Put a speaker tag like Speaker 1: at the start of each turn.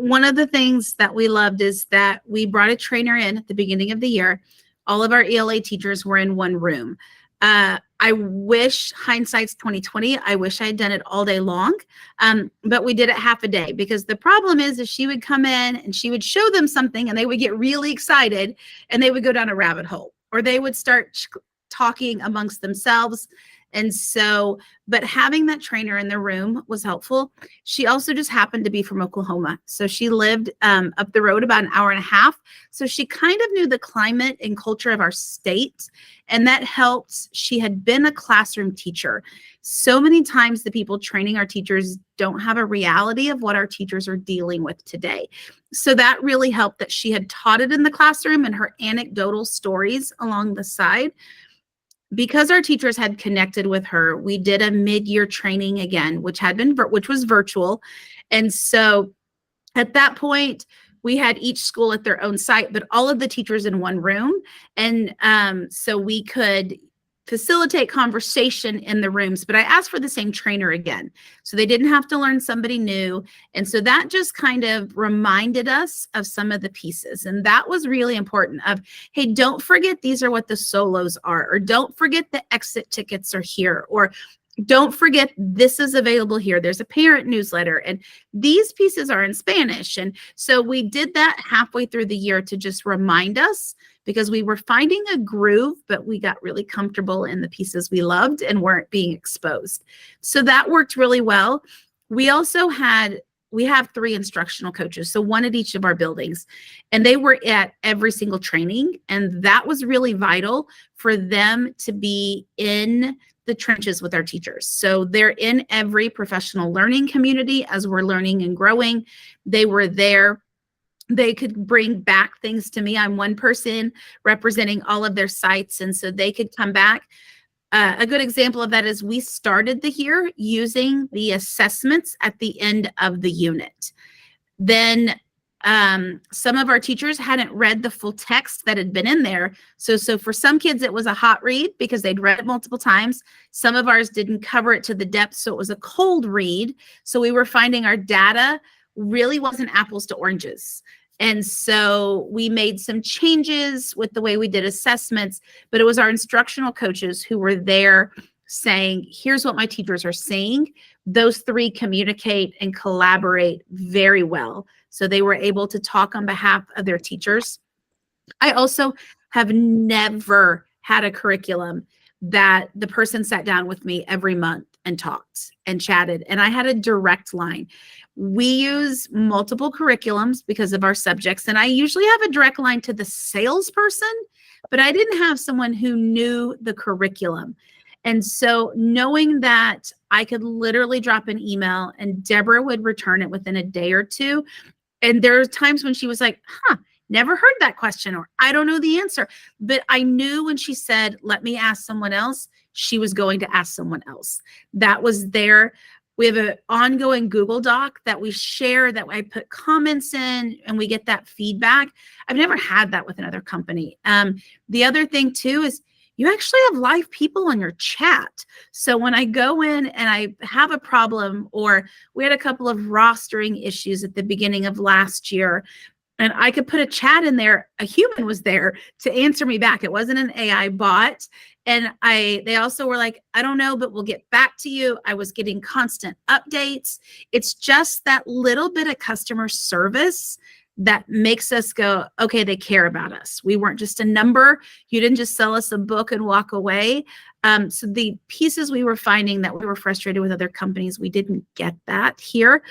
Speaker 1: one of the things that we loved is that we brought a trainer in at the beginning of the year. All of our ELA teachers were in one room. I wish, hindsight's 2020, I wish I had done it all day long, but we did it half a day, because the problem is she would come in and she would show them something and they would get really excited and they would go down a rabbit hole, or they would start talking amongst themselves. And so, but having that trainer in the room was helpful. She also just happened to be from Oklahoma. So she lived up the road about an hour and a half. So she kind of knew the climate and culture of our state, and that helped. She had been a classroom teacher. So many times the people training our teachers don't have a reality of what our teachers are dealing with today. So that really helped that she had taught it in the classroom, and her anecdotal stories along the side. Because our teachers had connected with her, we did a mid-year training again, which was virtual. And so at that point, we had each school at their own site, but all of the teachers in one room. And so we could facilitate conversation in the rooms, but I asked for the same trainer again, so they didn't have to learn somebody new. And so that just kind of reminded us of some of the pieces. And that was really important of, hey, don't forget these are what the solos are, or don't forget the exit tickets are here, or don't forget this is available here. There's a parent newsletter and these pieces are in Spanish. And so we did that halfway through the year to just remind us, because we were finding a groove, but we got really comfortable in the pieces we loved and weren't being exposed. So that worked really well. We also we have 3 instructional coaches, so 1 at each of our buildings, and they were at every single training. And that was really vital for them to be in the trenches with our teachers. So they're in every professional learning community as we're learning and growing. They were there. They could bring back things to me. I'm one person representing all of their sites, and so they could come back. A good example of that is we started the year using the assessments at the end of the unit. Then some of our teachers hadn't read the full text that had been in there. So for some kids, it was a hot read because they'd read it multiple times. Some of ours didn't cover it to the depth, so it was a cold read. So we were finding our data really wasn't apples to oranges. And so we made some changes with the way we did assessments, but it was our instructional coaches who were there saying, here's what my teachers are saying. Those 3 communicate and collaborate very well. So they were able to talk on behalf of their teachers. I also have never had a curriculum that the person sat down with me every month and talked and chatted, and I had a direct line. We use multiple curriculums because of our subjects, and I usually have a direct line to the salesperson, but I didn't have someone who knew the curriculum. And so knowing that I could literally drop an email and Deborah would return it within a day or 2. And there are times when she was like, never heard that question, or I don't know the answer. But I knew when she said, let me ask someone else, she was going to ask someone else. That was there. We have an ongoing Google Doc that we share, that I put comments in, and we get that feedback. I've never had that with another company. The other thing too is you actually have live people on your chat. So when I go in and I have a problem, or we had a couple of rostering issues at the beginning of last year, and I could put a chat in there, a human was there to answer me back. It wasn't an AI bot. And they also were like, I don't know, but we'll get back to you. I was getting constant updates. It's just that little bit of customer service that makes us go, okay, they care about us. We weren't just a number. You didn't just sell us a book and walk away. So the pieces we were finding that we were frustrated with other companies, we didn't get that here.